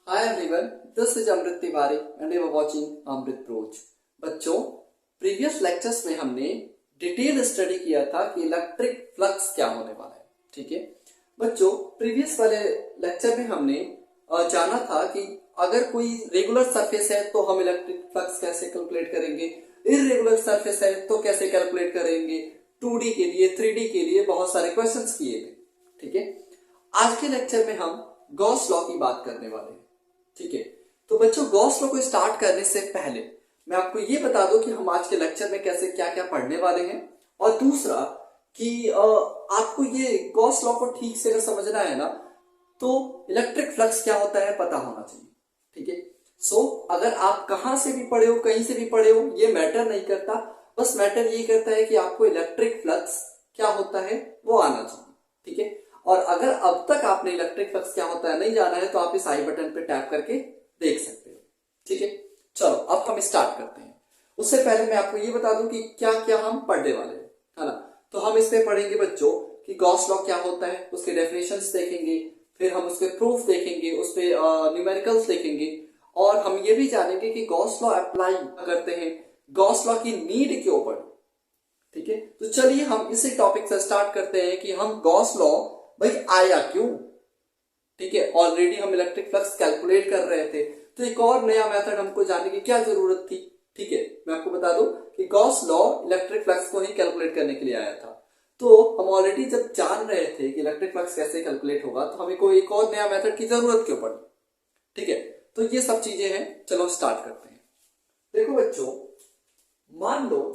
Hi everyone, this is Amrit Tiwari and you are watching Amrit Proj। बच्चों, previous lectures में हमने detail study किया था कि इलेक्ट्रिक फ्लक्स क्या होने वाला है। ठीक है बच्चों, प्रीवियस वाले लेक्चर में हमने जाना था कि अगर कोई रेगुलर सरफेस है तो हम इलेक्ट्रिक फ्लक्स कैसे कैलकुलेट करेंगे, इररेगुलर सरफेस है तो कैसे कैलकुलेट करेंगे, 2D के लिए 3D के लिए बहुत सारे क्वेश्चंस किए थे। ठीक है, आज के लेक्चर में हम गॉस लॉ की बात करने वाले हैं। ठीक है, तो बच्चों गॉस लॉ को स्टार्ट करने से पहले मैं आपको ये बता दूं कि हम आज के लेक्चर में कैसे क्या क्या पढ़ने वाले हैं, और दूसरा कि आपको ये गॉस लॉ को ठीक से अगर समझना है ना तो इलेक्ट्रिक फ्लक्स क्या होता है पता होना चाहिए। ठीक है, सो अगर आप कहां से भी पढ़े हो, कहीं से भी पढ़े हो, ये मैटर नहीं करता, बस मैटर ये करता है कि आपको इलेक्ट्रिक फ्लक्स क्या होता है वो आना चाहिए। ठीक है, और अगर अब तक आपने इलेक्ट्रिक फ्लक्स क्या होता है नहीं जाना है तो आप इस आई बटन पे टैप करके देख सकते हो। ठीक है, चलो अब हम स्टार्ट करते हैं। उससे पहले मैं आपको ये बता दूं कि क्या क्या हम पढ़ने वाले हैं, है ना। तो हम इसमें पढ़ेंगे बच्चों कि गॉस लॉ क्या होता है, उसके डेफिनेशंस देखेंगे, फिर हम उसके प्रूफ देखेंगे, उस पे न्यूमेरिकल्स देखेंगे, और हम ये भी जानेंगे कि गॉस लॉ अप्लाई करते हैं, गॉस लॉ की नीड क्यों पड़ी। ठीक है, तो चलिए हम इसी टॉपिक से स्टार्ट करते हैं कि हम गॉस लॉ भाई आया क्यों। ठीक है, ऑलरेडी हम इलेक्ट्रिक फ्लक्स कैलकुलेट कर रहे थे तो एक और नया मेथड हमको जानने की क्या जरूरत थी। ठीक है, मैं आपको बता दूं कि गॉस लॉ इलेक्ट्रिक फ्लक्स को ही कैलकुलेट करने के लिए आया था। तो हम ऑलरेडी जब जान रहे थे कि इलेक्ट्रिक फ्लक्स कैसे कैलकुलेट होगा तो हमें कोई एक और नया मेथड की जरूरत क्यों पड़ी। ठीक है, तो ये सब चीजें हैं, चलो स्टार्ट करते हैं। देखो बच्चों, मान लो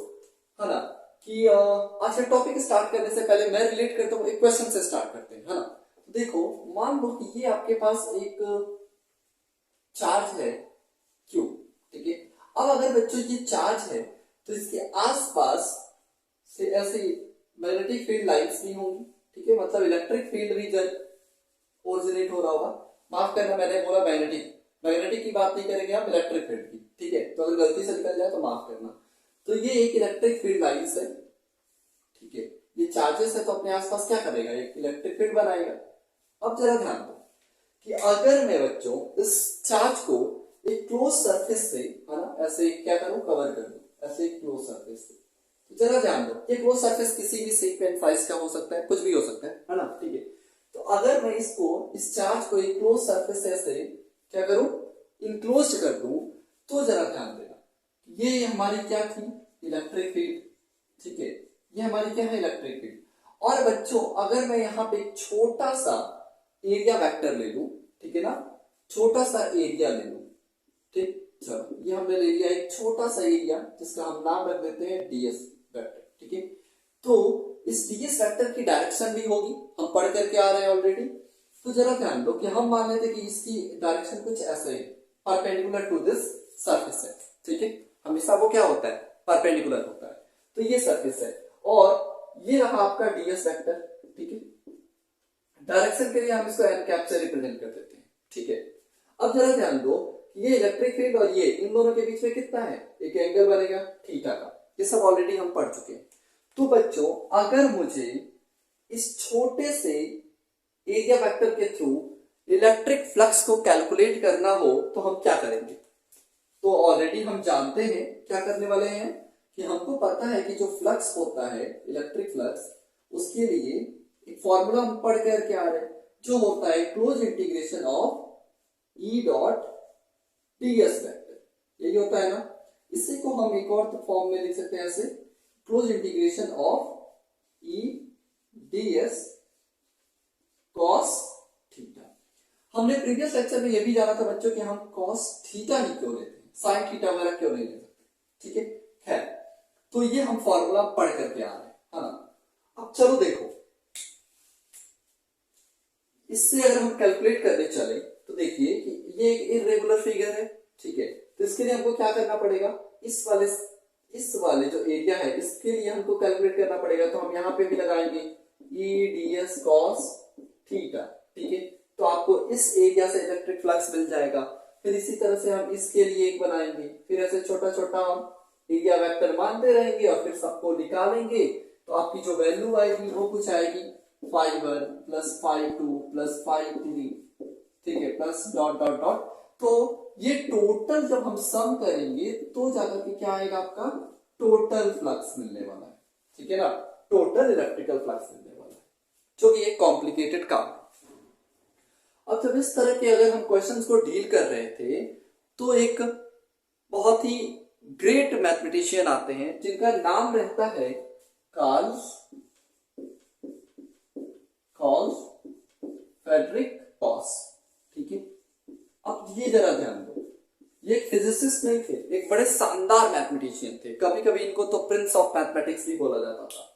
है ना कि आज का टॉपिक स्टार्ट करने से पहले मैं रिलेट करता हूँ, एक क्वेश्चन से स्टार्ट करते हैं, है ना। देखो मान लो कि ये आपके पास एक चार्ज है क्यू। ठीक है, अब अगर बच्चों ये चार्ज है तो इसके आसपास से ऐसे मैग्नेटिक फील्ड लाइंस भी होंगी। ठीक है, मतलब इलेक्ट्रिक फील्ड रीजन ओरिजिनेट हो रहा होगा। माफ करना, मैंने बोला मैग्नेटिक, मैग्नेटिक की बात नहीं करेंगे हम, इलेक्ट्रिक फील्ड की। ठीक है, तो अगर गलती से निकल जाए तो माफ करना। तो ये एक इलेक्ट्रिक फील्ड लाइंस है। ठीक है, ये चार्जेस है तो अपने आसपास क्या करेगा, एक इलेक्ट्रिक फील्ड बनाएगा। अब जरा ध्यान दो कि अगर मैं बच्चों इस चार्ज को एक क्लोज सरफेस से, है ना, ऐसे क्या करूं, कवर कर दूं, ऐसे एक क्लोज सरफेस से। तो जरा ध्यान दो, ये क्लोज सरफेस किसी भी शेप एंड साइज का हो सकता है, कुछ भी हो सकता है ना। ठीक है, तो अगर मैं इसको, इस चार्ज को एक क्लोज सरफेस ऐसे क्या करूं, इनक्लोज कर दूं, तो जरा ध्यान देना, ये हमारी क्या थी, इलेक्ट्रिक फील्ड। ठीक है, ये हमारी क्या है, इलेक्ट्रिक फील्ड। और बच्चों अगर मैं यहाँ पे एक छोटा सा एरिया वेक्टर ले लूं, ठीक है ना, छोटा सा एरिया ले लूं। ठीक, चलो ये हमने ले लिया एक छोटा सा एरिया जिसका हम नाम रख देते हैं डीएस वेक्टर। ठीक है, तो इस डीएस वेक्टर की डायरेक्शन भी होगी, हम पढ़ करके आ रहे हैं ऑलरेडी। तो जरा ध्यान दो कि हम मान लेते कि इसकी डायरेक्शन कुछ ऐसे है, परपेंडिकुलर टू दिस सरफेस है। ठीक है, हमेशा वो क्या होता है, परपेंडिकुलर होता है। तो ये सरफेस है और ये रहा आपका डीएस वेक्टर। ठीक है, डायरेक्शन के लिए हम इसको एन कैप से रिप्रेजेंट कर देते हैं। ठीक है, अब जरा ध्यान दो, ये इलेक्ट्रिक फील्ड और ये इन दोनों के बीच में कितना है, एक एंगल बनेगा थीटा का। ये सब ऑलरेडी हम पढ़ चुके हैं। तो बच्चों अगर मुझे इस छोटे से एरिया वेक्टर के थ्रू इलेक्ट्रिक फ्लक्स को कैलकुलेट करना हो तो हम क्या करेंगे। तो ऑलरेडी हम जानते हैं क्या करने वाले हैं कि हमको पता है कि जो फ्लक्स होता है, इलेक्ट्रिक फ्लक्स, उसके लिए एक फॉर्मूला हम पढ़ करके आ रहे हैं जो होता है close integration of E dot DS vector. यही होता है ना, इसी को हम एक और फॉर्म में लिख सकते हैं ऐसे, close integration of E DS cos theta. हमने प्रीवियस लेक्चर में यह भी जाना था बच्चों कि हम कॉस थीटा ही क्यों लेते हैं, साइन थीटा वगैरह क्यों नहीं ले सकते। ठीक है, खैर तो ये हम फॉर्मूला पढ़ करके आ रहे हैं, है ना। अब चलो देखो, इससे अगर हम कैलकुलेट करने चले तो देखिए कि ये एक इररेगुलर फिगर है। ठीक है, तो इसके लिए हमको क्या करना पड़ेगा, इस वाले जो एरिया है इसके लिए हमको कैलकुलेट करना पड़ेगा। तो हम यहाँ पे भी लगाएंगे E D S cos theta. ठीक है, तो आपको इस एरिया से इलेक्ट्रिक फ्लक्स मिल जाएगा। फिर इसी तरह से हम इसके लिए एक बनाएंगे, फिर ऐसे छोटा छोटा हम एरिया वेक्टर मानते रहेंगे और फिर सबको निकालेंगे। तो आपकी जो वैल्यू आएगी वो कुछ आएगी 5 1 प्लस 5 2 प्लस 5 3। ठीक है, प्लस डॉट डॉट डॉट तो ये टोटल जब हम सम करेंगे तो जाकर के क्या आएगा, आपका टोटल फ्लक्स मिलने वाला है, ठीक है ना, टोटल इलेक्ट्रिकल फ्लक्स मिलने वाला है, जो कि एक कॉम्प्लिकेटेड काम है। अब जब इस तरह के अगर हम क्वेश्चंस को डील कर रहे थे तो एक बहुत ही ग्रेट मैथमेटिशियन आते हैं जिनका नाम रहता है कार्ल फ्रेडरिक गॉस, ठीक है। अब ये जरा ध्यान दो, ये एक फिजिसिस्ट नहीं थे, एक बड़े शानदार मैथमेटिशियन थे, कभी कभी इनको तो प्रिंस ऑफ मैथमेटिक्स भी बोला जाता था।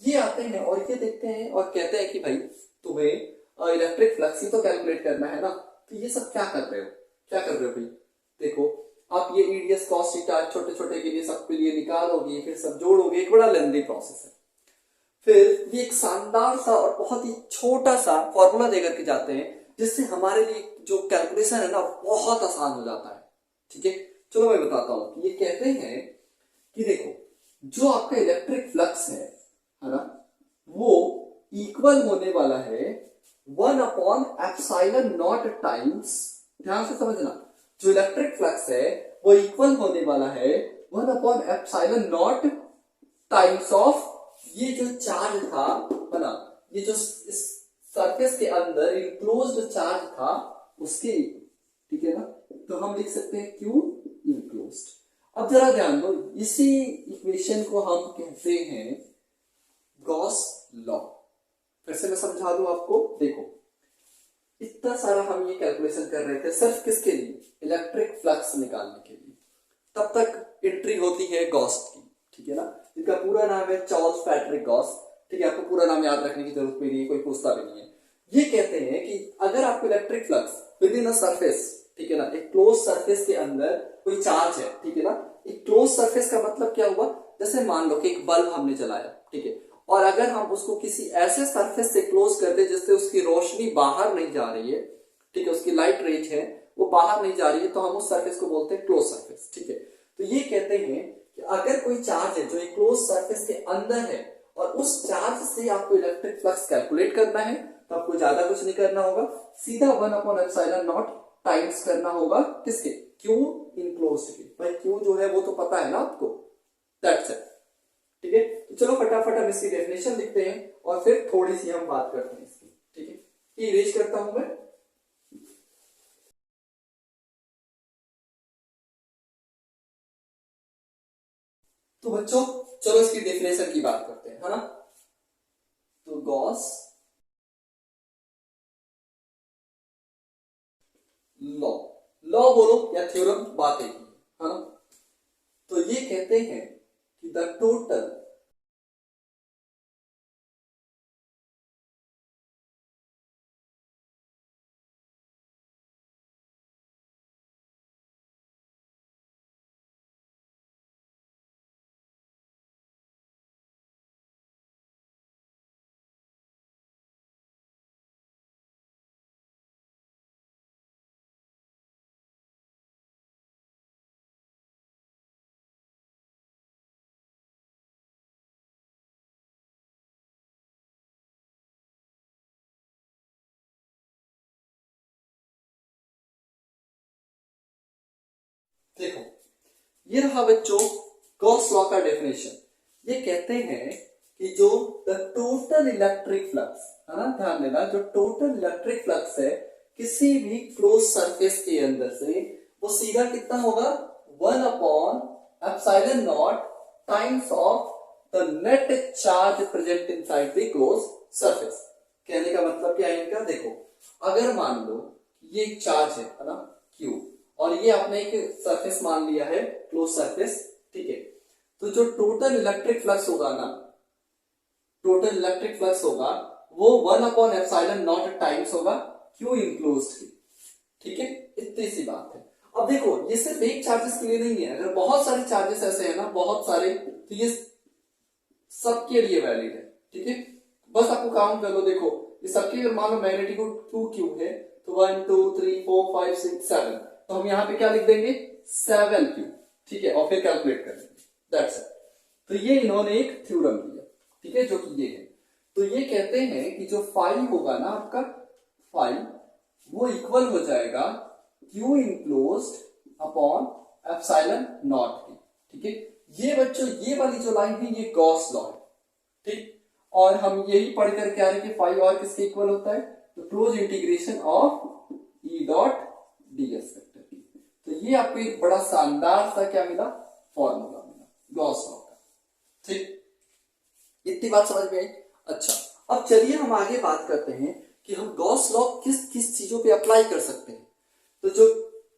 ये आते हैं और ये देखते हैं और कहते हैं कि भाई तुम्हें इलेक्ट्रिक फ्लक्स ही तो कैलकुलेट करना है ना, तो ये सब क्या कर रहे हो, क्या कर रहे हो भाई, देखो आप ये ईडीएस कॉस थीटा छोटे छोटे के लिए सबके लिए निकालोगे, फिर सब जोड़ोगे, एक बड़ा लेंथी प्रोसेस है। फिर ये एक शानदार सा और बहुत ही छोटा सा फॉर्मूला देकर के जाते हैं जिससे हमारे लिए जो कैलकुलेशन है ना बहुत आसान हो जाता है, ठीक है। चलो मैं बताता हूं, ये कहते हैं कि देखो जो आपका इलेक्ट्रिक फ्लक्स है ना, वो इक्वल होने वाला है 1/ε0 टाइम्स, ध्यान से समझना, जो इलेक्ट्रिक फ्लक्स है वो इक्वल होने वाला है 1/ε0 टाइम्स ऑफ ये जो चार्ज था है ना, ये जो इस सरफेस के अंदर इनक्लोज्ड चार्ज था उसके, ठीक है ना, तो हम लिख सकते हैं क्यू इनक्लोज्ड। अब जरा ध्यान दो, इसी इक्वेशन को हम कहते हैं गॉस लॉ। फिर से मैं समझा दूं आपको, देखो इतना सारा हम ये कैलकुलेशन कर रहे थे सिर्फ किसके लिए, इलेक्ट्रिक फ्लक्स निकालने के लिए। तब तक एंट्री होती है गॉस की, ठीक है ना, जिनका पूरा नाम है चार्ल्स फ्रेडरिक गॉस, ठीक है, आपको पूरा नाम याद रखने की जरूरत भी नहीं है, कोई पूछता भी नहीं है। ये कहते हैं कि अगर आपको electric flux with in a surface, ठीक है ना, एक क्लोज सरफेस के अंदर कोई चार्ज है, ठीक है ना, एक क्लोज सरफेस का मतलब क्या हुआ, जैसे मान लो कि एक बल्ब हमने जलाया, ठीक है, और अगर हम उसको किसी ऐसे सरफेस से क्लोज कर दे जिससे उसकी रोशनी बाहर नहीं जा रही है, ठीक है, उसकी लाइट रेंज है वो बाहर नहीं जा रही है, तो हम उस सरफेस को बोलते हैं क्लोज सरफेस, ठीक है। तो ये कहते हैं कि अगर कोई चार्ज है जो एक क्लोज सरफेस के अंदर है और उस चार्ज से आपको इलेक्ट्रिक फ्लक्स कैलकुलेट करना है, तो आपको ज्यादा कुछ नहीं करना होगा, सीधा 1/ε0 टाइम्स करना होगा किसके, क्यू इनक्लोज्ड के। भाई क्यू जो है वो तो पता है ना आपको, दैट्स इट, ठीक है। तो चलो फटाफट हम इसकी डेफिनेशन लिखते हैं और फिर थोड़ी सी हम बात करते हैं इसकी, ठीक है। इरेज करता हूं मैं, तो बच्चों चलो इसकी डेफिनेशन की बात करते हैं, है ना। तो गॉस लॉ, लॉ बोलो या थ्योरम, बात एक ही है ना। तो ये कहते हैं कि द टोटल देखो ये रहा बच्चों गॉस लॉ का डेफिनेशन। ये कहते हैं कि जो द टोटल इलेक्ट्रिक फ्लक्स है ना, ध्यान देना, जो टोटल इलेक्ट्रिक फ्लक्स है किसी भी क्लोज सरफेस के अंदर से वो सीधा कितना होगा, 1/ε0 times of the net charge present inside the close surface. कहने का मतलब क्या है इनका, देखो अगर मान लो ये एक चार्ज है ना क्यू, और ये आपने एक सरफेस मान लिया है क्लोज सरफेस, ठीक है, तो जो टोटल इलेक्ट्रिक फ्लक्स होगा ना, टोटल इलेक्ट्रिक फ्लक्स होगा वो 1/ε0 टाइम्स होगा क्यू इनक्लोज्ड की, ठीक है। इतनी सी बात है। अब देखो ये सिर्फ एक चार्जेस के लिए नहीं है, अगर बहुत सारे चार्जेस ऐसे हैं ना, बहुत सारे, तो ये सबके लिए वैलिड है, ठीक है। बस आपको काउंट कर लो, देखो ये सबके लिए, मान लो मैग्नेटिट्यूड 2q है, तो 1 2 3 4 5 6 7, तो हम यहाँ पे क्या लिख देंगे 7q, ठीक है, और फिर कैलकुलेट कर लेंगे, दैट्स इट। तो ये इन्होंने एक थ्योरम दिया, ठीक है, जो कि ये है। तो ये कहते हैं कि जो फाई होगा ना आपका, फाई वो इक्वल हो जाएगा Q enclosed upon epsilon not के। ठीक है, ये बच्चों ये वाली जो लाइन थी ये गॉस लॉ है। ठीक, और हम यही पढ़ करके आ रहे कि फाई और किसके इक्वल होता है, तो close integration of E dot DS vector की। तो ये आपको एक बड़ा शानदार सा क्या मिला, फॉर्मूला मिला गॉस लॉ का। ठीक, इतनी बात समझ में आई। अच्छा, अब चलिए हम आगे बात करते हैं कि हम गॉस लॉ किस किस चीजों पे अप्लाई कर सकते हैं। तो जो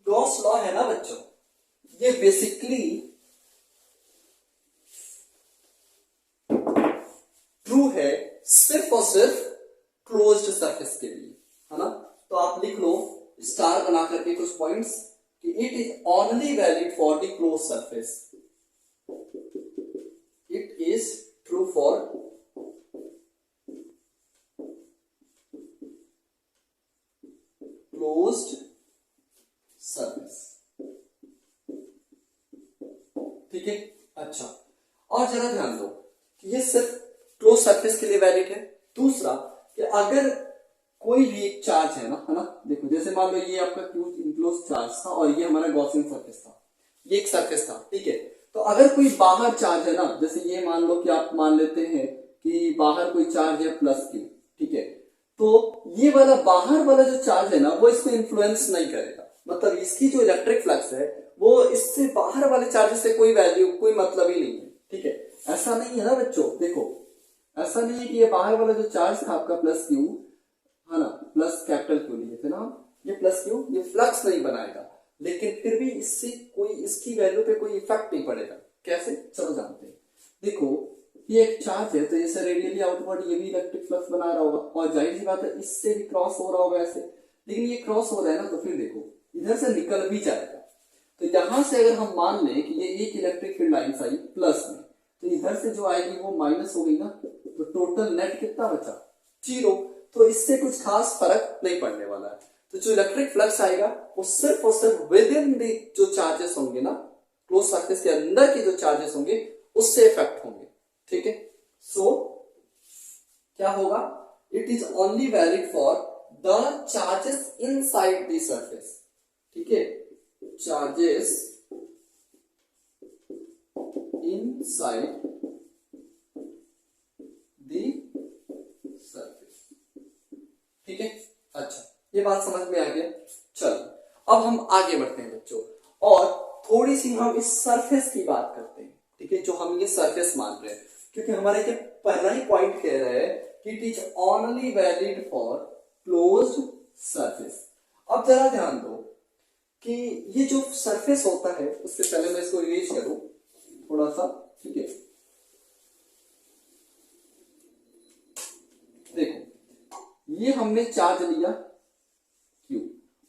गॉस लॉ है ना बच्चों, ये बेसिकली ट्रू है सिर्फ और सिर्फ क्लोज्ड सरफेस के लिए, है ना। तो आप लिख लो स्टार बना करके कुछ पॉइंट्स कि it is only valid for the close surface. It is true for closed surface. ठीक है, अच्छा, और जरा ध्यान दो कि ये सिर्फ क्लोज सरफेस के लिए वैलिड है। दूसरा कि अगर कोई भी एक चार्ज है ना, देखो जैसे मान लो ये आपका इनक्लोज चार्ज था और ये हमारा गॉसियन सरफेस था, ये एक सरफेस था। ठीक है, तो अगर कोई बाहर चार्ज है ना, जैसे ये मान लो कि आप मान लेते हैं कि बाहर कोई चार्ज है प्लस क्यू। ठीक है, तो ये वाला बाहर वाला जो चार्ज है ना वो इसको इन्फ्लुएंस नहीं करेगा, मतलब इसकी जो इलेक्ट्रिक फ्लक्स है वो इससे बाहर वाले चार्ज से कोई वैल्यू कोई मतलब ही नहीं है। ठीक है, ऐसा नहीं है ना बच्चों, देखो ऐसा नहीं है कि ये बाहर वाला जो चार्ज था आपका प्लस क्यू, है ना, प्लस कैपिटल क्यू लिए थे ना, ये प्लस क्यू ये फ्लक्स नहीं बनाएगा, लेकिन फिर भी इससे कोई इसकी वैल्यू पे कोई इफेक्ट नहीं पड़ेगा। कैसे, चलो जानते हैं। देखो ये एक चार्ज है, तो जैसे रेडियली आउटवर्ड ये भी इलेक्ट्रिक फ्लक्स बना रहा होगा, और जाहिर सी बात है इससे भी क्रॉस हो रहा होगा ऐसे, लेकिन ये क्रॉस हो रहा है ना, तो फिर देखो इधर से निकल भी जाएगा। तो यहां से अगर हम मान लें कि ये एक इलेक्ट्रिक फील्ड लाइन आई प्लस में, तो इधर से जो आएगी वो माइनस हो गई ना, तो टोटल नेट कितना बचा, 0। तो इससे कुछ खास फर्क नहीं पड़ने वाला है। तो जो इलेक्ट्रिक फ्लक्स आएगा वो सिर्फ और सिर्फ विद इन द जो चार्जेस होंगे ना, क्लोज सरफेस के अंदर के जो चार्जेस होंगे उससे इफेक्ट होंगे। ठीक है, सो क्या होगा, it is only valid for the charges inside the surface. ठीक है, चार्जेस इनसाइड द सरफेस। ठीक है, अच्छा ये बात समझ में आ गया। चलो अब हम आगे बढ़ते हैं बच्चों, और थोड़ी सी हम इस सरफेस की बात करते हैं। ठीक है, जो हम ये सरफेस मान रहे हैं, क्योंकि हमारे ये पहला ही पॉइंट कह रहा है कि it is only valid for closed surface. अब जरा ध्यान दो कि ये जो सरफेस होता है, उससे पहले मैं इसको इरेज करूं थोड़ा सा। ठीक है, देखो ये हमने चार्ज लिया क्यू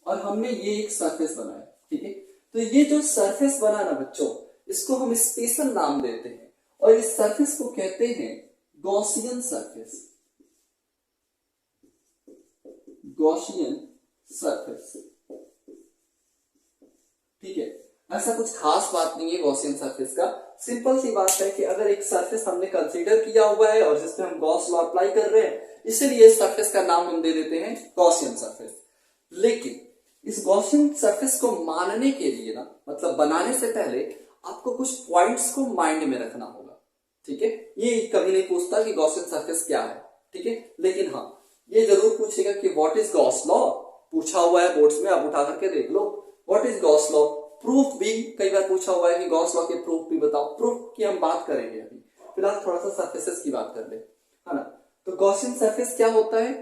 और हमने ये एक सरफेस बनाया। ठीक है, तो ये जो सरफेस बना ना बच्चों, इसको हम स्पेशल नाम देते हैं, और इस सरफेस को कहते हैं गॉसियन सरफेस। Gaussian surface. ठीक है, ऐसा कुछ खास बात नहीं है गॉसियन सरफेस का, सिंपल सी बात है कि अगर एक सरफेस हमने कंसीडर किया हुआ है और जिसमें हम गॉस लॉ अप्लाई कर रहे हैं, इसलिए इस सरफेस का नाम हम दे देते हैं गॉसियन सरफेस। लेकिन इस गॉसियन सरफेस को मानने के लिए ना, मतलब बनाने से पहले आपको कुछ पॉइंट्स को माइंड में रखना होगा। ठीक है, ये कभी नहीं पूछता कि गॉसियन सरफेस क्या है। ठीक है, लेकिन हाँ ये जरूर पूछेगा कि व्हाट इज गॉस लॉ, पूछा हुआ है बोर्ड्स में, आप उठा करके देख लो। What is Gauss law, proof भी कई बार पूछा हुआ है कि गॉस लॉ के प्रूफ भी बताओ। प्रूफ की हम बात करेंगे अभी, फिलहाल थोड़ा सा सरफेसेस की बात कर ले, है ना। तो गॉसियन सरफेस क्या होता है,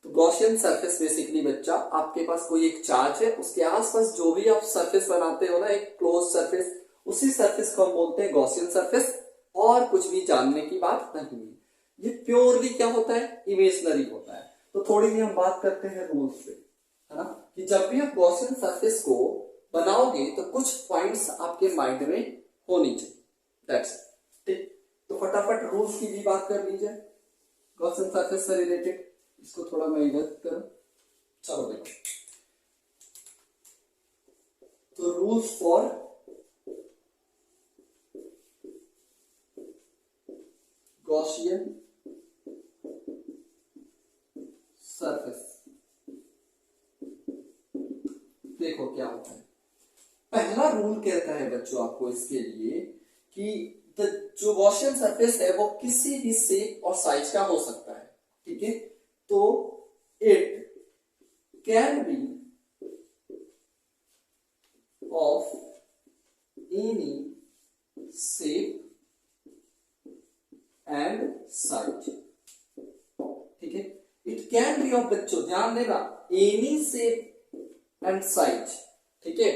तो गॉसियन सरफेस बेसिकली बच्चा, आपके पास कोई एक चार्ज है, उसके आसपास जो भी आप सरफेस बनाते हो ना, एक क्लोज सरफेस, उसी सरफेस को हम बोलते हैं गॉसियन सरफेस, और कुछ भी जानने की बात नहीं है। ये प्योरली क्या होता है, इमेजिनरी होता है। तो थोड़ी सी हम बात करते हैं रूल्स पे, है ना, कि जब भी आप गॉसियन सरफेस को बनाओगे तो कुछ पॉइंट्स आपके माइंड में होनी चाहिए, दैट्स इट। ठीक, तो फटाफट रूल्स की भी बात कर लीजिए गॉसियन सरफेस से रिलेटेड। इसको थोड़ा मैं इधर करूं, चलो देखो। तो रूल्स फॉर गॉसियन सरफेस, देखो क्या क्या होता है? पहला रूल कहता है बच्चों आपको इसके लिए कि जो गॉसियन सरफेस है वो किसी भी शेप और साइज का हो सकता है, ठीक है। तो it can be of any shape and size, ठीक है। इट कैन बी ऑफ, बच्चों ध्यान देना, एनी शेप एंड साइज, ठीक है।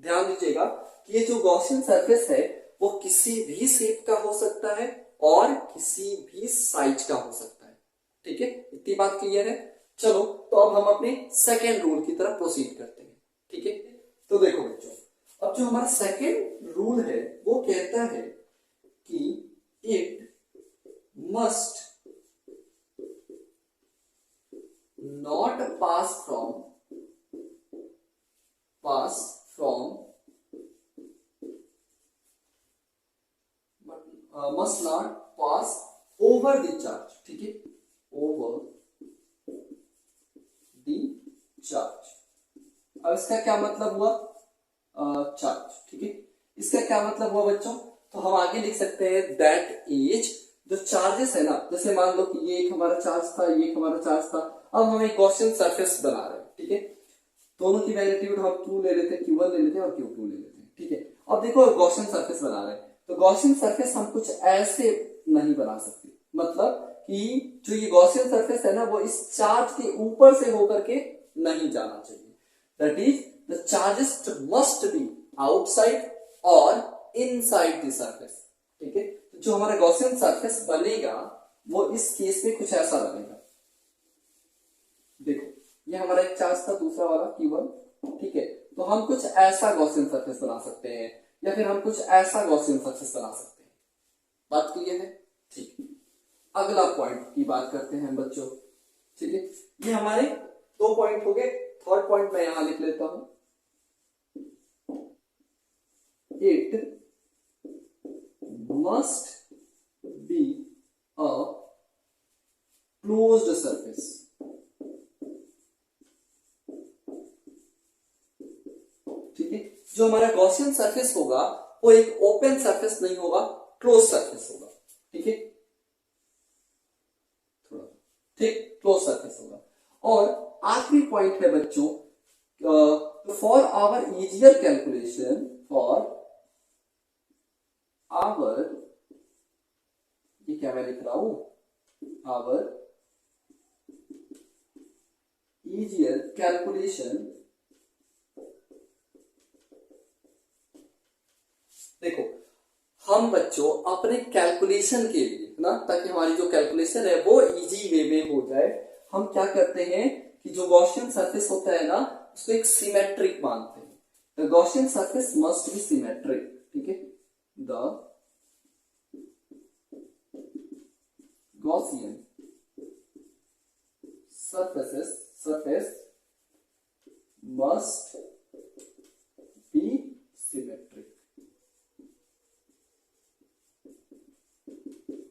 ध्यान दीजिएगा कि ये जो गॉसियन सरफेस है वो किसी भी शेप का हो सकता है और किसी भी साइज का हो सकता है, ठीक है। इतनी बात क्लियर है। चलो तो अब हम अपने सेकेंड रूल की तरफ प्रोसीड करते हैं, ठीक है। तो देखो बच्चों, अब जो हमारा सेकेंड रूल है वो कहता है कि it must not pass from must not pass over the charge, ठीक है, over the charge। अब इसका क्या मतलब हुआ? चार्ज, ठीक है। इसका क्या मतलब हुआ बच्चों? तो हम आगे लिख सकते हैं दैट इज, जो चार्जेस है ना, जैसे मान लो कि ये एक हमारा चार्ज था, ये एक हमारा चार्ज था, अब हम एक गॉसियन सरफेस बना रहे हैं, ठीक है। दोनों की मैग्नीट्यूड हम Q ले लेते हैं, Q1 ले लेते हैं और Q2 ले लेते हैं, ठीक है। अब देखो गॉसियन सरफेस बना रहे हैं, तो गॉसियन सरफेस हम कुछ ऐसे नहीं बना सकते, मतलब कि जो ये गॉसियन सरफेस है ना वो इस चार्ज के ऊपर से होकर के नहीं जाना चाहिए। That is the charges must be outside और इनसाइड द सरफेस, ठीक है। तो जो हमारा गॉसियन सरफेस बनेगा वो इस केस में कुछ ऐसा बनेगा। देखो ये हमारा एक चार्ज था, दूसरा वाला Q1, ठीक है। तो हम कुछ ऐसा गॉसियन सरफेस बना सकते हैं या फिर हम कुछ ऐसा गॉसियन सरफेस बना सकते हैं। बात क्लियर है? ठीक। अगला पॉइंट की बात करते हैं बच्चों, ठीक है। ये हमारे 2 पॉइंट हो गए। थर्ड पॉइंट मैं यहां लिख लेता हूं, it must be a closed surface, ठीक है। जो हमारा गॉसियन सरफेस होगा वो एक ओपन सरफेस नहीं होगा, क्लोज सरफेस होगा, ठीक है। थोड़ा ठीक, क्लोज सरफेस होगा। और आखिरी पॉइंट है बच्चों, फॉर आवर इजियर कैलकुलेशन, ये क्या मैं लिख रहा हूं, आवर इजियर कैलकुलेशन, देखो हम बच्चों अपने कैलकुलेशन के लिए ना, ताकि हमारी जो कैलकुलेशन है वो इजी वे में हो जाए, हम क्या करते हैं कि जो गॉसियन सरफेस होता है ना उसको एक सिमेट्रिक मानते हैं। The Gaussian surface must be symmetric, ठीक है। The Gaussian surface must be symmetric.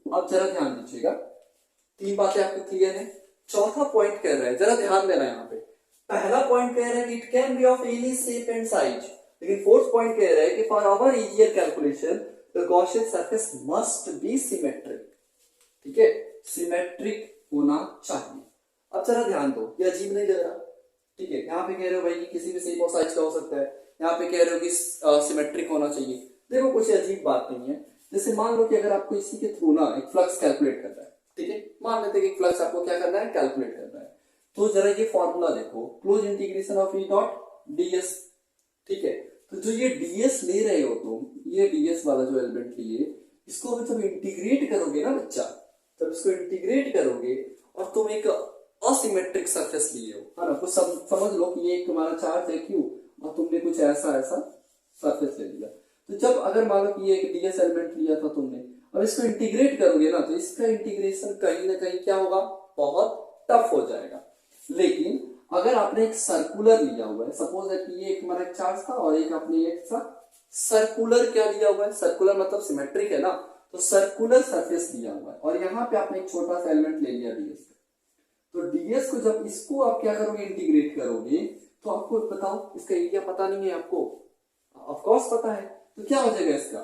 अब जरा ध्यान दीजिएगा, 3 बातें आपको क्लियर है। चौथा पॉइंट कह रहा है, जरा ध्यान देना यहाँ पे, पहला पॉइंट कह रहा है कि it can be of any shape and size, लेकिन फोर्थ पॉइंट कह रहा है कि for our easier calculation the Gaussian surface must be symmetric, ठीक है, सिमेट्रिक होना चाहिए। अब जरा ध्यान दो, ये अजीब नहीं लग रहा? ठीक है, यहाँ पे कह रहे हो भाई कि किसी भी शेप और साइज का हो सकता है, यहाँ पे कह रहे हो कि सिमेट्रिक होना चाहिए। देखो कुछ अजीब बात नहीं है। जैसे मान लो कि अगर आपको इसी के थ्रू ना एक फ्लक्स कैलकुलेट करना है, ठीक है, मान लेते हैं कि फ्लक्स आपको क्या करना है, कैलकुलेट करना है, तो जरा ये फॉर्मूला देखो, close integration of E dot DS, ठीक है। तो जो ये डीएस ले रहे हो तुम, ये डीएस वाला जो एलिमेंट लिए, इसको जब इंटीग्रेट करोगे ना बच्चा, जब इसको इंटीग्रेट करोगे और तुम एक असिमेट्रिक सरफेस लिए हो, है ना, कुछ समझ लो कि ये एक तुम्हारा चार्ज है क्यू और तुमने कुछ ऐसा सरफेस ले लिया, तो जब अगर मान लो कि ये एक डीएस एलिमेंट लिया था तुमने और इसको इंटीग्रेट करोगे ना, तो इसका इंटीग्रेशन कहीं ना कहीं क्या होगा, बहुत टफ हो जाएगा। लेकिन अगर आपने एक सर्कुलर लिया हुआ है, सपोज है कि ये एक हमारा एक चार्ज था और एक आपने एक सर्कुलर क्या लिया हुआ है, सर्कुलर मतलब सिमेट्रिक है ना, तो सर्कुलर सरफेस लिया हुआ है और यहाँ पे आपने एक छोटा सा एलिमेंट ले लिया डीएस, तो डीएस को जब इसको आप क्या करोगे, इंटीग्रेट करोगे, तो आपको बताओ इसका एरिया पता नहीं है आपको? ऑफ कोर्स पता है, तो क्या हो जाएगा इसका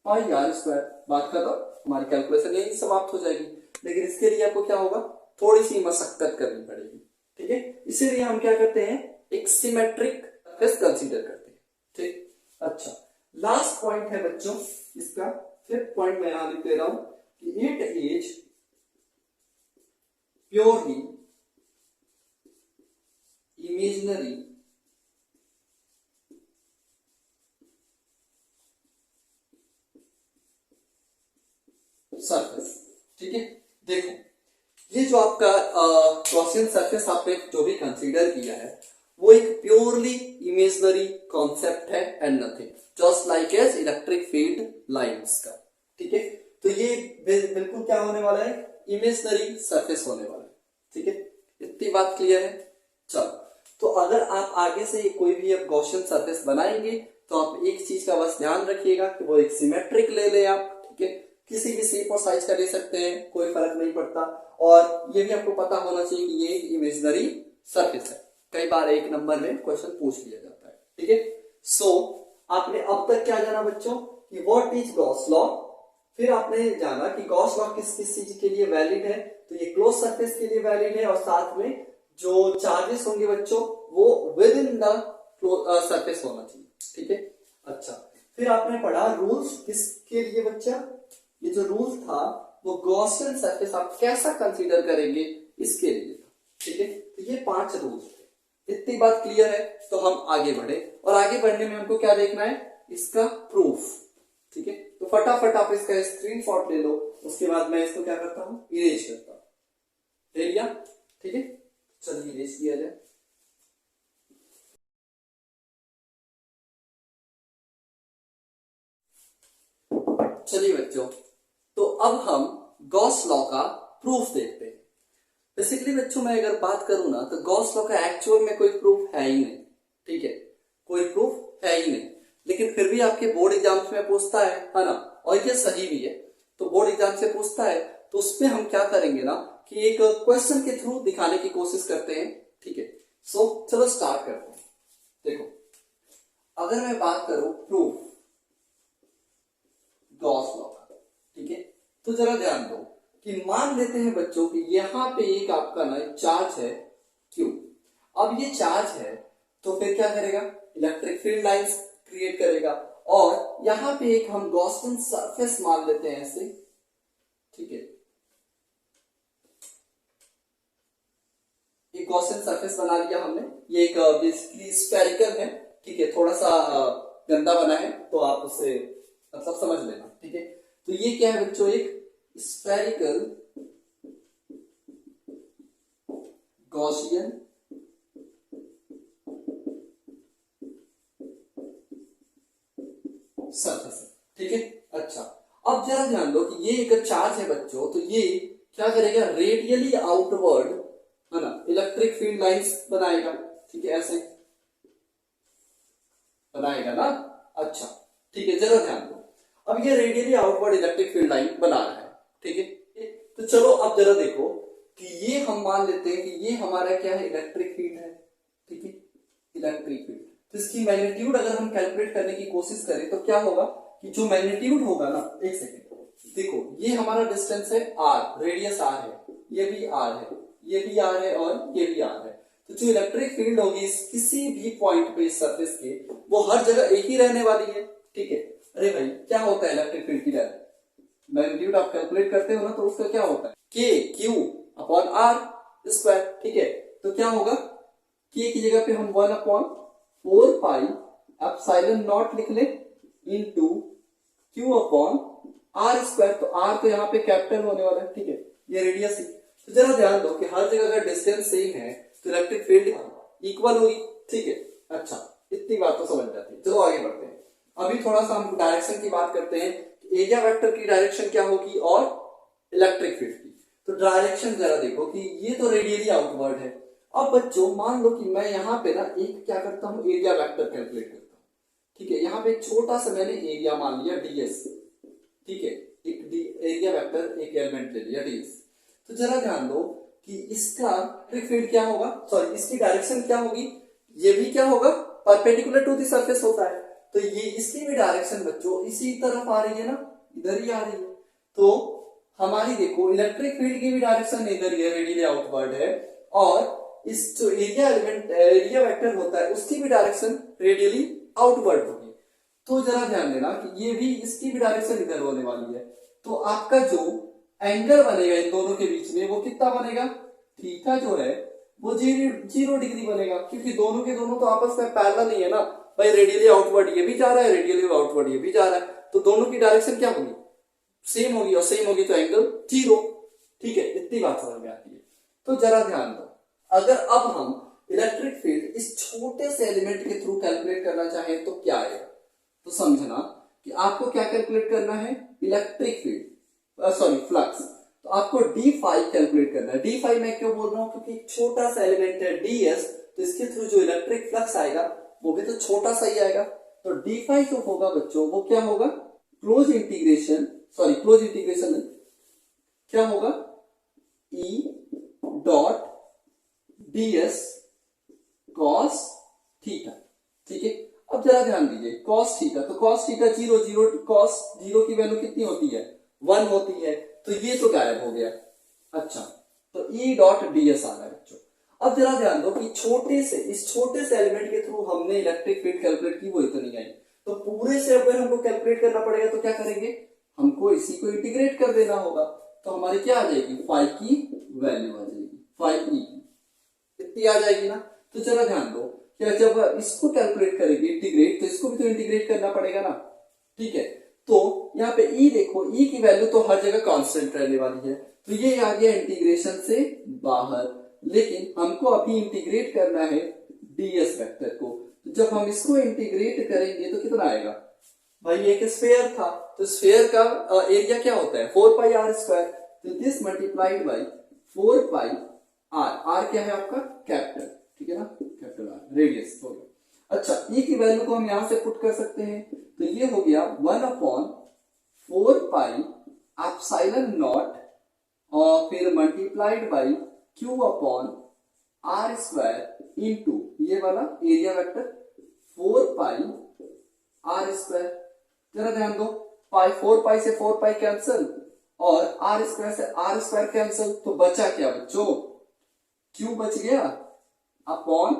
पाई आर स्क्वायर। बात खत्म, हमारी कैलकुलेशन यही समाप्त हो जाएगी। लेकिन इसके लिए आपको क्या होगा, थोड़ी सी मशक्कत करनी पड़ेगी, ठीक है। इसीलिए हम क्या करते हैं, एक सिमेट्रिक सरफेस कंसीडर करते हैं, ठीक। अच्छा, लास्ट पॉइंट है बच्चों इसका, फिफ्थ पॉइंट मैं यहां लिख दे रहा हूं कि it is purely imaginary surface, ठीक है। देखो, ये जो आपका गॉसियन सरफेस आपने जो भी कंसीडर किया है वो एक प्योरली इमेजिनरी कॉन्सेप्ट है and nothing, just like as electric field lines का, ठीक है। तो ये बिल्कुल क्या होने वाला है, इमेजिनरी सरफेस होने वाला है, ठीक है। इतनी बात क्लियर है। चलो, तो अगर आप आगे से कोई भी अब गॉसियन सरफेस बनाएंगे तो आप एक चीज का बस ध्यान रखिएगा कि वो एक सिमेट्रिक ले लें आप, ठीक है। किसी भी शेप और साइज का ले सकते हैं, कोई फर्क नहीं पड़ता। और ये भी आपको पता होना चाहिए कि ये एक इमेजिनरी सरफेस है। कई बार एक नंबर में क्वेश्चन पूछ लिया जाता है, ठीक है। सो आपने अब तक क्या जाना बच्चों कि व्हाट इज गॉस लॉ, फिर आपने जाना कि गॉस लॉ किस किस चीज के लिए वैलिड है, तो ये क्लोज सरफेस के लिए वैलिड है और साथ में जो चार्जेस होंगे बच्चों वो विद इन द सरफेस होना चाहिए, ठीक है। अच्छा, फिर आपने पढ़ा रूल्स किसके लिए बच्चा, ये जो रूल था वो गॉसियन सरफेस आप कैसा कंसीडर करेंगे इसके लिए था, ठीक है। तो ये 5 रूल्स थे। इतनी बात क्लियर है, तो हम आगे बढ़े और आगे बढ़ने में हमको क्या देखना है, इसका प्रूफ, ठीक है। तो फटाफट आप इसका स्क्रीनशॉट ले लो, उसके बाद मैं इसको क्या करता हूं, इरेज करता हूं। ले लिया, ठीक है। चलिए इरेज किया जाए। चलिए बच्चों, तो अब हम गॉस लॉ का प्रूफ देखते हैं। बेसिकली बच्चों मैं अगर बात करूं ना तो गॉस लॉ का एक्चुअल में कोई प्रूफ है ही नहीं, ठीक है। कोई प्रूफ है ही नहीं, लेकिन फिर भी आपके बोर्ड एग्जाम्स में पूछता है ना, और ये सही भी है। तो बोर्ड एग्जाम से पूछता है तो उसमें हम क्या करेंगे ना कि एक क्वेश्चन के थ्रू दिखाने की कोशिश करते हैं, ठीक है। सो चलो स्टार्ट करते हैं। देखो, अगर मैं बात करूं प्रूफ गॉस लॉ का, ठीक है, तो जरा ध्यान दो कि मान लेते हैं बच्चों कि यहां पे एक आपका ना चार्ज है Q। अब ये चार्ज है तो फिर क्या करेगा, इलेक्ट्रिक फील्ड लाइंस क्रिएट करेगा। और यहां पे एक हम गॉसियन सरफेस मान लेते हैं ऐसे, ठीक है। एक गॉसियन सरफेस बना लिया हमने, ये एक बेसिकली स्फेरिकल है, ठीक है। थोड़ा सा गंदा बना है तो आप उससे मतलब समझ लेना, ठीक है। तो ये क्या है बच्चों, एक स्फेरिकल गॉसियन सरफेस है, ठीक है। अच्छा, अब जरा ध्यान दो कि ये एक चार्ज है बच्चों, तो ये क्या करेगा, रेडियली आउटवर्ड, है ना, इलेक्ट्रिक फील्ड लाइंस बनाएगा, ठीक है। ऐसे बनाएगा ना। अच्छा, ठीक है, जरा ध्यान दो। अब ये radially outward electric field line बना रहा है, ठीक है। तो चलो अब जरा देखो कि ये हम मान लेते हैं कि ये हमारा क्या है, इलेक्ट्रिक फील्ड है, ठीक है, इलेक्ट्रिक फील्ड। तो इसकी मैग्नीट्यूड अगर हम कैलकुलेट करने की कोशिश करें तो क्या होगा कि जो मैग्नीट्यूड होगा ना, एक सेकेंड देखो, ये हमारा डिस्टेंस है r, रेडियस r है, ये भी r है, ये भी r है और ये भी r है। तो जो इलेक्ट्रिक फील्ड होगी इस किसी भी पॉइंट पे इस सरफेस के, वो हर जगह एक ही रहने वाली है, ठीक है। अरे भाई, क्या होता है इलेक्ट्रिक फील्ड की वैल्यू, मैग्नीट्यूड आप कैलकुलेट करते हो ना, तो उसका क्या होता है k q upon r square, ठीक है। तो क्या होगा, k की जगह पे हम 1 अपॉन 4 पाई एप्सिलॉन नॉट लिख ले into q upon r square. तो r तो यहाँ पे कैपिटल होने वाला है, ठीक है, ये रेडियस है। तो जरा ध्यान दो कि हर जगह अगर डिस्टेंस सेम है तो इलेक्ट्रिक फील्ड इक्वल होगी, ठीक है। अच्छा, इतनी बात तो समझ जाती है। चलो आगे बढ़ते हैं। अभी थोड़ा सा हम डायरेक्शन की बात करते हैं, एरिया वेक्टर की डायरेक्शन क्या होगी और इलेक्ट्रिक फील्ड की। तो डायरेक्शन जरा देखो कि ये तो रेडियली आउटवर्ड है। अब बच्चों मान लो कि मैं यहाँ पे ना एक क्या करता हूँ, एरिया वेक्टर कैलकुलेट करता हूँ, ठीक है। यहाँ पे एक छोटा सा मैंने एरिया मान लिया ds, ठीक है, एक एरिया वेक्टर एक एलिमेंट ले लिया ds। तो जरा ध्यान दो कि इसका इलेक्ट्रिक फील्ड क्या होगा, सॉरी इसकी डायरेक्शन क्या होगी, ये भी क्या होगा, परपेंडिकुलर टू द सरफेस होता है, तो ये इसकी भी डायरेक्शन बच्चों इसी तरफ आ रही है ना, इधर ही आ रही है। तो हमारी देखो इलेक्ट्रिक फील्ड की भी डायरेक्शन इधर ही रेडियली आउटवर्ड है, और इस जो एरिया एलिमेंट एरिया वेक्टर होता है उसकी भी डायरेक्शन रेडियली आउटवर्ड होगी। तो जरा ध्यान देना कि ये भी इसकी भी डायरेक्शन इधर होने वाली है, तो आपका जो एंगल बनेगा इन दोनों के बीच में वो कितना बनेगा, थीटा जो है वो 0 डिग्री बनेगा, क्योंकि दोनों के दोनों तो आपस में पैरेलल ही है ना भाई, रेडियली आउटवर्ड ये भी जा रहा है, रेडियली आउटवर्ड ये भी जा रहा है, तो दोनों की डायरेक्शन क्या होगी, सेम होगी, और सेम होगी तो एंगल 0। ठीक है, इतनी बात समझ में आती है। तो जरा ध्यान दो, अगर अब हम इलेक्ट्रिक फील्ड इस छोटे से एलिमेंट के थ्रू कैलकुलेट करना चाहें तो क्या आएगा, तो समझना कि आपको क्या कैलकुलेट करना है, इलेक्ट्रिक फील्ड सॉरी फ्लक्स, तो आपको डी फाई कैलकुलेट करना है। डी फाई मैं क्यों बोल रहा हूं, क्योंकि छोटा सा एलिमेंट है ds, तो इसके थ्रू जो इलेक्ट्रिक फ्लक्स आएगा वो भी तो छोटा सा ही आएगा, तो डी फाई जो होगा बच्चों वो क्या होगा, क्लोज इंटीग्रेशन क्या होगा, E dot ds cos theta. ठीक है, अब जरा ध्यान दीजिए cos थीटा, तो cos थीटा 0 cos 0 की वैल्यू कितनी होती है, 1 होती है, तो ये तो गायब हो गया। अच्छा, तो E डॉट ds आ रहा है बच्चों। अब जरा ध्यान दो कि इस छोटे से एलिमेंट के थ्रू हमने इलेक्ट्रिक फील्ड कैलकुलेट की, वो इतनी आई, तो पूरे से अगर हमको कैलकुलेट करना पड़ेगा तो क्या करेंगे, हमको इसी को इंटीग्रेट कर देना होगा, तो हमारी क्या आ जाएगी, फाई की वैल्यू आ जाएगी, फाई ई कितनी आ जाएगी ना। तो जरा ध्यान दो, क्या जब इसको कैलकुलेट करेंगे इंटीग्रेट, तो इसको भी तो इंटीग्रेट करना पड़ेगा ना। ठीक है, तो यहाँ पे ई देखो, ई की वैल्यू तो हर जगह कांस्टेंट रहने वाली है, तो ये आ गया इंटीग्रेशन से बाहर, लेकिन हमको अभी इंटीग्रेट करना है ds वेक्टर को, तो जब हम इसको इंटीग्रेट करेंगे तो कितना आएगा भाई, एक स्फीयर था, तो स्फीयर का एरिया क्या होता है 4 पाई आर स्क्वायर, तो this multiplied by 4 pi r, r क्या है आपका कैपिटल, ठीक है ना, कैपिटल आर रेडियस हो गया। अच्छा, ई की वैल्यू को हम यहां से पुट कर सकते हैं, तो ये हो गया 1/4 पाई एप्सिलॉन नॉट और फिर multiplied by q upon r square into ये वाला area vector 4 pi r square. जरा ध्यान दो, पाई 4 पाई से 4 पाई कैंसिल और आर स्क्वायर से आर स्क्वायर कैंसिल, तो बचा क्या बच्चों, क्यू बच गया अपॉन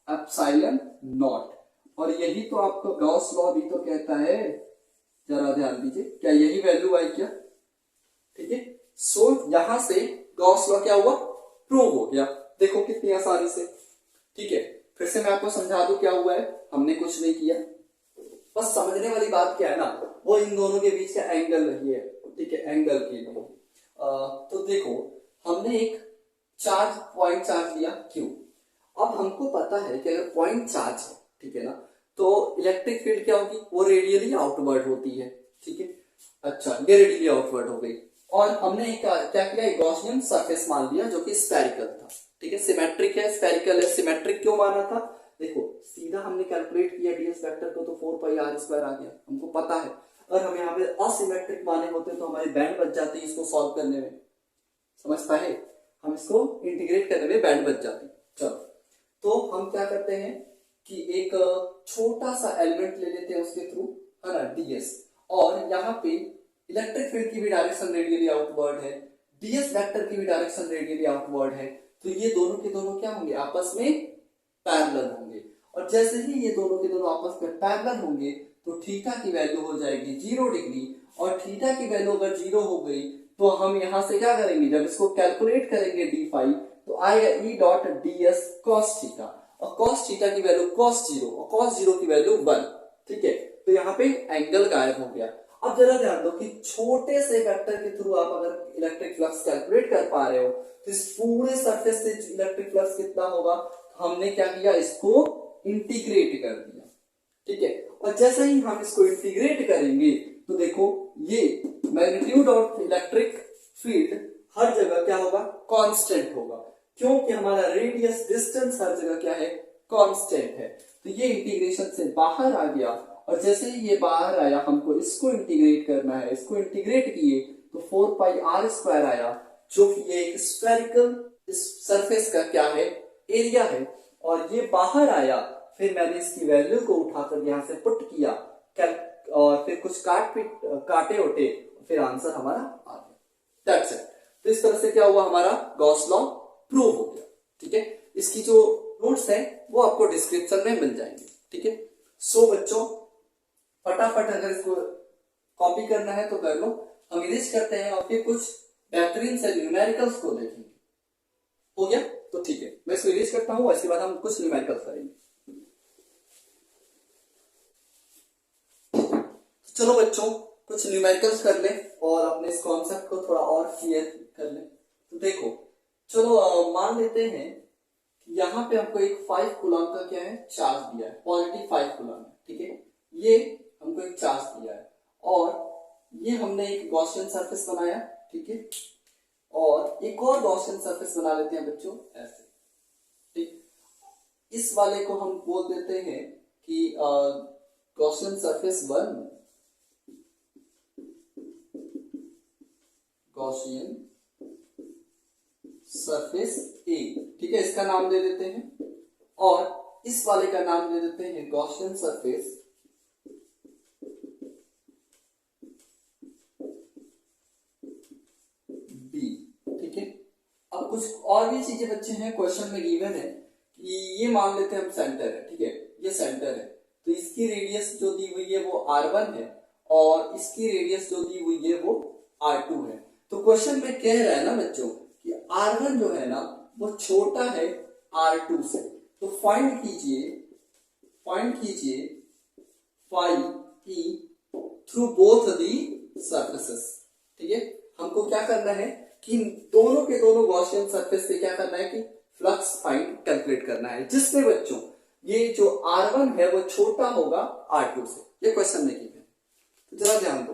एप्सिलॉन नॉट, और यही तो आपको गॉस लॉ भी तो कहता है, जरा ध्यान दीजिए, क्या यही वैल्यू आई क्या। ठीक है, सो यहां से गॉस लॉ क्या हुआ, प्रूव हो गया, देखो कितनी आसानी से। ठीक है, फिर से मैं आपको समझा दूं क्या हुआ है, हमने कुछ नहीं किया, बस समझने वाली बात क्या है ना, वो इन दोनों के बीच का एंगल रही है। ठीक है, एंगल के लिए तो देखो हमने एक पॉइंट चार्ज लिया Q, अब हमको पता है कि अगर पॉइंट चार्ज है, ठीक है ना, तो इलेक्ट्रिक फील्ड क्या होगी, वो रेडियली आउटवर्ड होती है। ठीक है, अच्छा ये रेडियली आउटवर्ड हो गई, और हमने क्या किया, गॉसियन सरफेस मान लिया जो कि स्फेरिकल था। ठीक है, सिमेट्रिक है, स्फेरिकल है, सिमेट्रिक क्यों माना था, देखो सीधा हमने कैलकुलेट किया ds वेक्टर को, तो 4 पाई आर स्क्वायर आ गया, हमको पता है। अगर हम यहाँ पे असिमेट्रिक माने होते तो हमारी बैंड बच जाती इसको सॉल्व करने में, समझ पाए, हम इसको इंटीग्रेट करने में बैंड बच जाती। चलो, तो हम क्या करते हैं कि एक छोटा सा एलिमेंट ले लेते हैं उसके थ्रू, है ना, ds, और यहाँ पे इलेक्ट्रिक फील्ड की भी डायरेक्शन रेडियली आउटवर्ड है, ds वेक्टर की भी डायरेक्शन रेडियली आउटवर्ड है, तो ये दोनों के दोनों क्या होंगे, आपस में पैरेलल होंगे, और जैसे ही ये दोनों के दोनों आपस में पैरेलल होंगे तो थीटा की वैल्यू हो जाएगी 0 डिग्री, और थीटा की वैल्यू अगर 0 हो गई तो हम यहां से क्या करेंगे, जब इसको कैलकुलेट करेंगे डी फाई, तो आएगा E dot ds cos theta, और cos थीटा की वैल्यू cos 0 और cos 0 की वैल्यू 1। ठीक है, तो यहाँ पे एंगल गायब हो गया। अब जरा ध्यान दो कि छोटे से वेक्टर के थ्रू आप अगर इलेक्ट्रिक फ्लक्स कैलकुलेट कर पा रहे हो तो इस पूरे सरफेस से इलेक्ट्रिक फ्लक्स कितना होगा, हमने क्या किया, इसको इंटीग्रेट कर दिया। ठीक है, और जैसे ही हम इसको इंटीग्रेट करेंगे तो देखो ये मैग्नीट्यूड ऑफ इलेक्ट्रिक फील्ड हर जगह क्या होगा, कांस्टेंट होगा, क्योंकि हमारा रेडियस डिस्टेंस हर जगह क्या है, कांस्टेंट है। तो ये इंटीग्रेशन से बाहर आ गया, और जैसे ही ये बाहर आया हमको इसको इंटीग्रेट करना है, इसको इंटीग्रेट किए तो 4 पाई आर स्क्वायर आया, जो कि ये एक स्फेरिकल सरफेस का क्या है, एरिया है। और ये बाहर आया, फिर मैंने इसकी वैल्यू को उठाकर यहाँ से पुट किया और फिर कुछ काटे उठे, फिर आंसर हमारा आ गया। That's it. तो इस तरह से क्या हुआ, हमारा गॉस लॉ प्रूव हो गया। ठीक है, इसकी जो नोट्स है वो आपको डिस्क्रिप्शन में मिल जाएंगे। ठीक है, सो बच्चों फटाफट अगर इसको कॉपी करना है तो कर लो। हम इरेज करते हैं और फिर कुछ बेहतरीन से न्यूमेरिकल्स को देखेंगे। हो गया? तो ठीक है, मैं इसको इरेज करता हूं और इसके बाद हम कुछ न्यूमेरिकल्स करेंगे। तो चलो बच्चों कुछ न्यूमेरिकल्स कर ले और अपने इस कॉन्सेप्ट को थोड़ा और क्लियर कर ले। तो देखो, चलो मान लेते हैं यहाँ पे हमको एक 5 कूलम का क्या है, चार्ज दिया है, पॉजिटिव 5 कूलम है। ठीक है, ये हमको एक चार्ज दिया है और ये हमने एक गॉसियन सरफेस बनाया। ठीक है, और एक और गॉसियन सरफेस बना लेते हैं बच्चों ऐसे। ठीक, इस वाले को हम बोल देते हैं कि Gaussian surface 1, Gaussian surface A. ठीक है, इसका नाम दे देते हैं और इस वाले का नाम दे देते हैं गॉसियन सरफेस बी। ठीक है, अब कुछ और भी चीजें बच्चे हैं, क्वेश्चन में गिवन है कि ये मान लेते हैं हम सेंटर है। ठीक है, ये सेंटर है, तो इसकी रेडियस जो दी हुई है वो r1 है और इसकी रेडियस जो दी हुई है वो r2 है। तो क्वेश्चन में कह रहा है ना बच्चों कि r1 जो है ना वो छोटा है r2 से, तो फाइंड कीजिए five E through both the surfaces. ठीक है, हमको क्या करना है कि दोनों के दोनों गॉसियन सरफेस से क्या करना है कि फ्लक्स फाइंड कैलकुलेट करना है, जिसमें बच्चों ये जो r1 है वो छोटा होगा r2 से। ये क्वेश्चन में गिवन है, तो जरा ध्यान दो।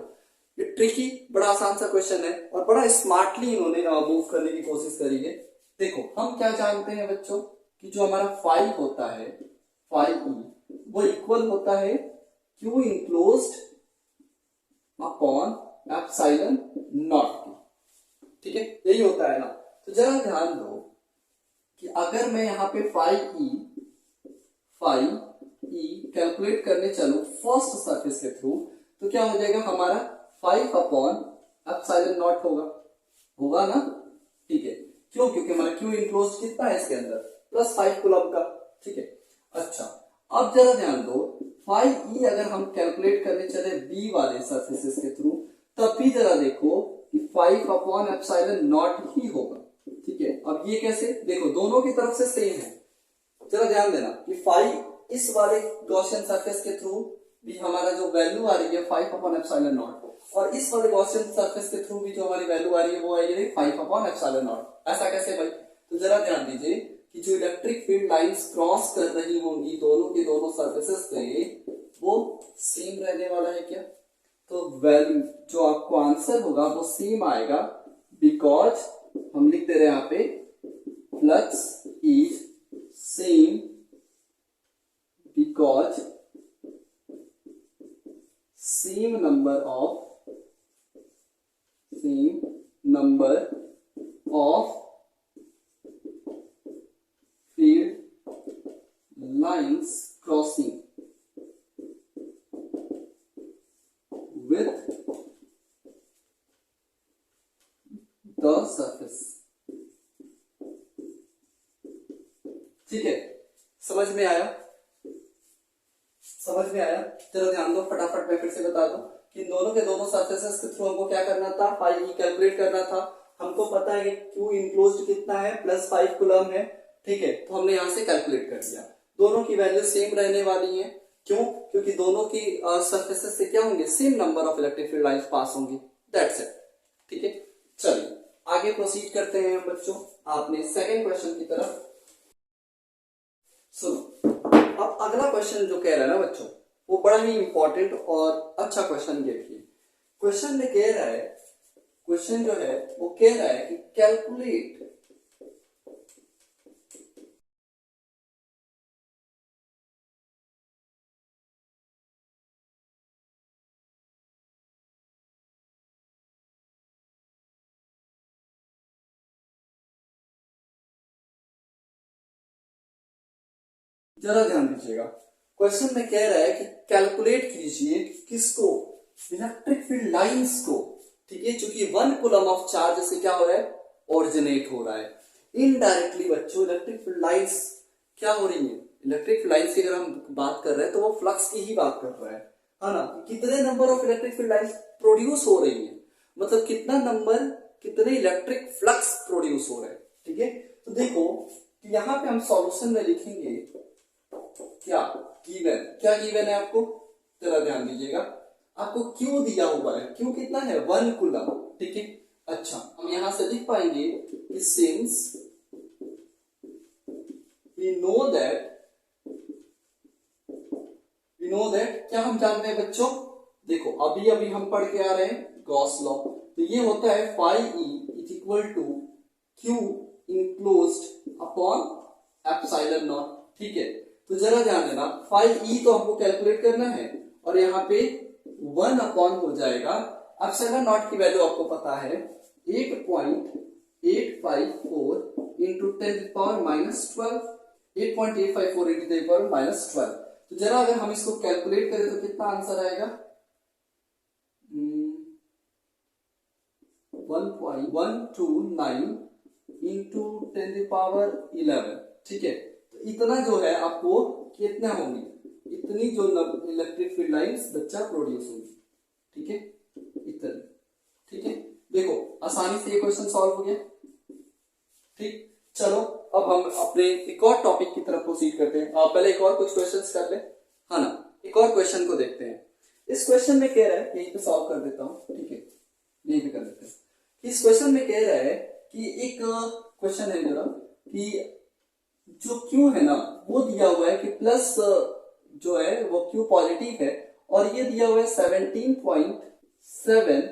ये ट्रिकी बड़ा आसान सा क्वेश्चन है और बड़ा स्मार्टली इन्होंने मूव करने की कोशिश करी है। देखो, हम क्या जानते हैं बच्चों कि जो हमारा फाई होता है, फाई ई, वो इक्वल होता है Q enclosed upon epsilon naught. ठीक है, यही होता है ना। तो जरा ध्यान दो कि अगर मैं यहाँ पे फाई ई कैलकुलेट करने चलूं फर्स्ट सरफेस के थ्रू, तो क्या हो जाएगा हमारा 5 अपॉन एप्सिलॉन नॉट होगा ना। ठीक है, क्यों? क्योंकि हमारा क्यू इनक्लोज्ड कितना है इसके अंदर, +5 कूलम का। ठीक है, अच्छा अब जरा ध्यान दो, 5e अगर हम कैलकुलेट करने चले बी वाले सरफेसेस के थ्रू, तब भी जरा देखो कि 5 अपॉन एप्सिलॉन नॉट ही होगा। ठीक है, अब ये कैसे, देखो दोनों की तरफ से सेम है। जरा ध्यान देना कि 5 इस वाले गॉसियन सरफेस के थ्रू भी हमारा जो वैल्यू आ रही है 5 अपॉन एप्सिलॉन नॉट, और इस वाले गॉसियन सरफेस के थ्रू भी जो हमारी वैल्यू आ रही है वो आई है 5 अपॉन एप्सिलॉन नॉट। ऐसा कैसे भाई? तो जरा ध्यान दीजिए कि जो इलेक्ट्रिक फील्ड लाइंस क्रॉस कर रही होंगी दोनों के दोनों सरफेसेस पे, वो सेम रहने वाला है क्या? तो वैल्यू जो आपको आंसर होगा वो सेम आएगा, बिकॉज हम लिख दे रहे हैं यहाँ पे flux is same because same number of field lines crossing with the surface। ठीक है, समझ में आया? समझ में आया? चलो ध्यान दो, फटाफट मैं फिर से बता दूं कि दोनों के दोनों सरफेसेस के थ्रू हमको क्या करना था, फाई कैलकुलेट करना था। हमको पता है क्यू इनक्लोज्ड कितना है, +5 कूलम है। ठीक है, तो हमने यहां से कैलकुलेट कर दिया। दोनों की वैल्यू सेम रहने वाली है, क्यों? क्योंकि दोनों की सरफेसेस से क्या होंगे, same number of electric field lines pass होंगी। That's it. ठीक है, चलिए आगे प्रोसीड करते हैं बच्चों आपने सेकेंड क्वेश्चन की तरफ। सुनो, अब अगला क्वेश्चन जो कह रहा है ना बच्चों, वो बड़ा ही इंपॉर्टेंट और अच्छा क्वेश्चन देखिए। क्वेश्चन में कह रहा है, क्वेश्चन जो है वो कह रहा है कि कैलकुलेट जरा ध्यान दीजिएगा, क्वेश्चन में कह रहा है कि कैलकुलेट कीजिए किसको, इलेक्ट्रिक फील्ड लाइंस को, ठीक है, क्योंकि 1 कूलम ऑफ चार्ज से क्या हो रहा है, ओरिजिनेट हो रहा है। इनडायरेक्टली बच्चों इलेक्ट्रिक फील्ड लाइंस क्या हो रही है, इलेक्ट्रिक फील्ड लाइंस की अगर हम बात कर रहे हैं तो वो फ्लक्स की ही बात कर रहा है ना। कितने number of electric field lines produce हो रही है, मतलब कितना नंबर, कितने इलेक्ट्रिक फ्लक्स प्रोड्यूस हो रहे हैं, ठीक है। तो देखो यहाँ पे हम सॉल्यूशन में लिखेंगे क्या गिवन है आपको, जरा ध्यान दीजिएगा, आपको क्यू दिया हुआ है, क्यू कितना है 1 कूलम, ठीक है। अच्छा हम यहां से लिख पाएंगे कि सिंस वी नो दैट क्या हम जानते हैं बच्चों, देखो अभी अभी हम पढ़ के आ रहे हैं गॉस लॉ, तो ये होता है phi E is equal to q enclosed upon epsilon naught, ठीक है। तो जरा ध्यान देना, फाई ई तो हमको कैलकुलेट करना है और यहाँ पे 1 अपॉन हो जाएगा एप्सिलॉन नॉट की वैल्यू आपको पता है 8.854 इंटू 10⁻12, 8.854 इंटू 10⁻12। तो जरा अगर हम इसको कैलकुलेट करें तो कितना आंसर आएगा, 1.129 इंटू 10⁻11, ठीक है। तो इतना जो है आपको कितना होंगी, इतनी जो इलेक्ट्रिक फील्ड लाइंस बच्चा प्रोड्यूस होगी, ठीक है, इतनी, ठीक है। देखो आसानी से ये क्वेश्चन सॉल्व हो गया, ठीक। चलो अब हम अपने एक और टॉपिक की तरफ प्रोसीड करते हैं। पहले एक और कुछ क्वेश्चंस कर ले, है ना। एक और क्वेश्चन को देखते हैं। इस क्वेश्चन में कह रहा है, यहीं पे सॉल्व कर देता हूं, ठीक है, यहीं पे कर देते हैं। इस क्वेश्चन में कह रहा है कि एक क्वेश्चन है जरा कि जो Q है ना वो दिया हुआ है कि प्लस जो है वो Q पॉजिटिव है और ये दिया हुआ है 17.7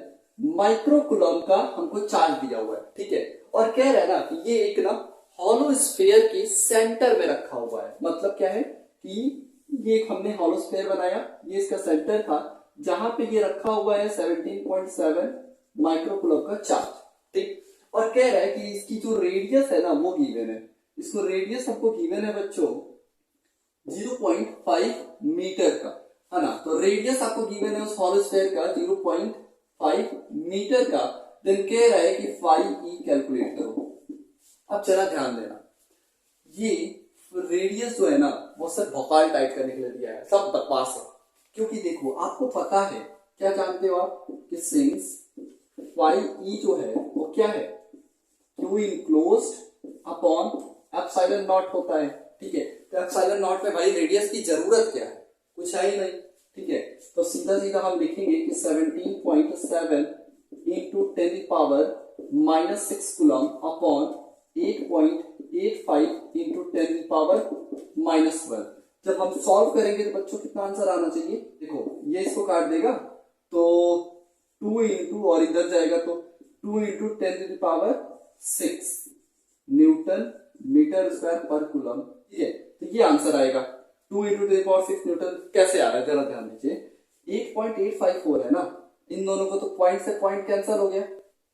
माइक्रोकूलम का हमको चार्ज दिया हुआ है, ठीक है। और कह रहा है ना कि ये एक ना हॉलो स्फीयर के सेंटर में रखा हुआ है, मतलब क्या है कि ये एक हमने हॉलो स्फीयर बनाया, ये इसका सेंटर था जहां पे ये रखा हुआ है 17.7 माइक्रोकूलम का चार्ज, ठीक। और कह रहा है कि इसकी जो रेडियस है ना वो गिवन है, इसको रेडियस हमको गिवन है बच्चों 0.5 मीटर का, है ना। तो रेडियस आपको गिवन है उस हॉलो स्फीयर का 0.5 मीटर का। देन कह रहा है कि फाई ई कैलकुलेट करो। अब जरा ध्यान देना, ये रेडियस जो है ना वो सब भोकाल टाइप करने के लिए दिया है, सब बकवास है, क्योंकि देखो आपको पता है, क्या जानते हो आप कि सिंस फाई ई जो है वो क्या है, Q enclosed upon epsilon not होता है, ठीक है। तो एप्सिलॉन नॉट में भाई रेडियस की जरूरत क्या है, कुछ है ही नहीं, ठीक है। तो सीधा सीधा हम लिखेंगे कि 17.7 इंटू 10⁻⁻6 कूलम अपॉन 8.85 इंटू 10⁻⁻12। जब हम सॉल्व करेंगे तो बच्चों कितना आंसर आना चाहिए, देखो ये इसको काट देगा तो 2 इंटू और इधर जाएगा तो 2 इंटू 10⁻6 न्यूटन मीटर स्क्वायर पर कूलम, ठीक है। तो ये आंसर आएगा 2 इंटू 10⁻6 न्यूटन। कैसे आ रहा है जरा ध्यान दीजिए, 8.854 है ना, इन दोनों को तो पॉइंट से पॉइंट कैंसिल हो गया,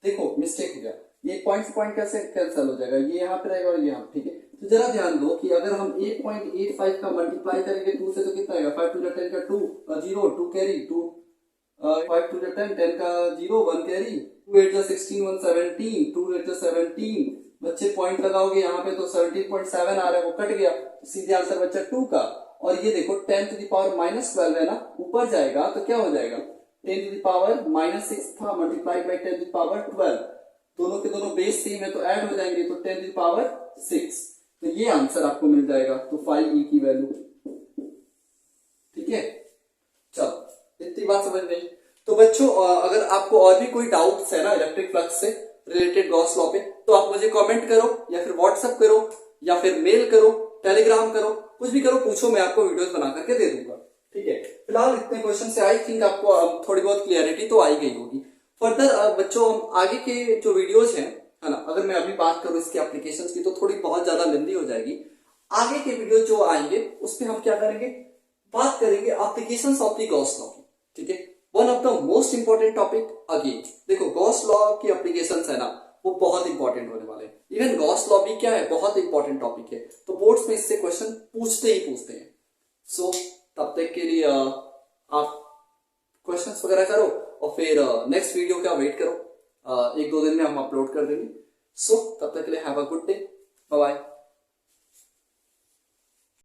देखो मिस्टेक हो गया, ये पॉइंट से पॉइंट कैसे कैंसिल हो जाएगा, ये यहाँ पे रहेगा और ये यहाँ, ठीक है। तो जरा ध्यान दो कि अगर हम 8.85 का मल्टीप्लाई करेंगे 2 से तो कितना आएगा, 5 टू द 10 का 2 0 2 कैरी 2 5 टू द 10 10 का 0 1 कैरी 2 8 जा 16 1 17 2 8 जा 17, बच्चे पॉइंट लगाओगे यहाँ पे तो 17.7 आ रहा है, वो कट गया, सीधे आंसर बच्चा 2 का। और ये देखो 10⁻⁻12 है ना, ऊपर जाएगा तो क्या हो जाएगा 10⁻⁻6 था मल्टीप्लाइड बाई 10⁻12, दोनों के दोनों बेस सेम है तो ऐड हो जाएंगे तो 10⁻6, तो ये आंसर आपको मिल जाएगा। तो फाई ई की वैल्यू, ठीक है। चलो इतनी बात समझ में। तो बच्चों अगर आपको और भी कोई डाउट्स है ना इलेक्ट्रिक फ्लक्स से रिलेटेड गॉस लॉ पे, तो आप मुझे कमेंट करो या फिर व्हाट्सएप करो या फिर मेल करो, टेलीग्राम करो, कुछ भी करो, पूछो, मैं आपको वीडियोस बना करके दे दूंगा, ठीक है। फिलहाल इतने क्वेश्चन से आई थिंक आपको थोड़ी बहुत क्लियरिटी तो आई गई होगी। फर्दर बच्चों आगे के जो वीडियोज हैं, है ना, अगर मैं अभी बात करूं इसके एप्लीकेशंस की तो थोड़ी बहुत ज्यादा लेंदी हो जाएगी। आगे के वीडियो जो आएंगे उसमें हम क्या करेंगे, बात करेंगे applications of the Gauss law की, ठीक है। One of the most important topic again, देखो गॉस लॉ की एप्लीकेशंस है ना वो बहुत इंपॉर्टेंट होने वाले हैं। इवन गॉस लॉ भी क्या है, बहुत इंपॉर्टेंट टॉपिक है, तो बोर्ड्स में इससे क्वेश्चन पूछते ही पूछते हैं। सो तब तक के लिए आप क्वेश्चंस वगैरह करो और फिर नेक्स्ट वीडियो का वेट करो, 1-2 दिन में हम अपलोड कर देंगे। सो तब तक के लिए have a good day, bye bye.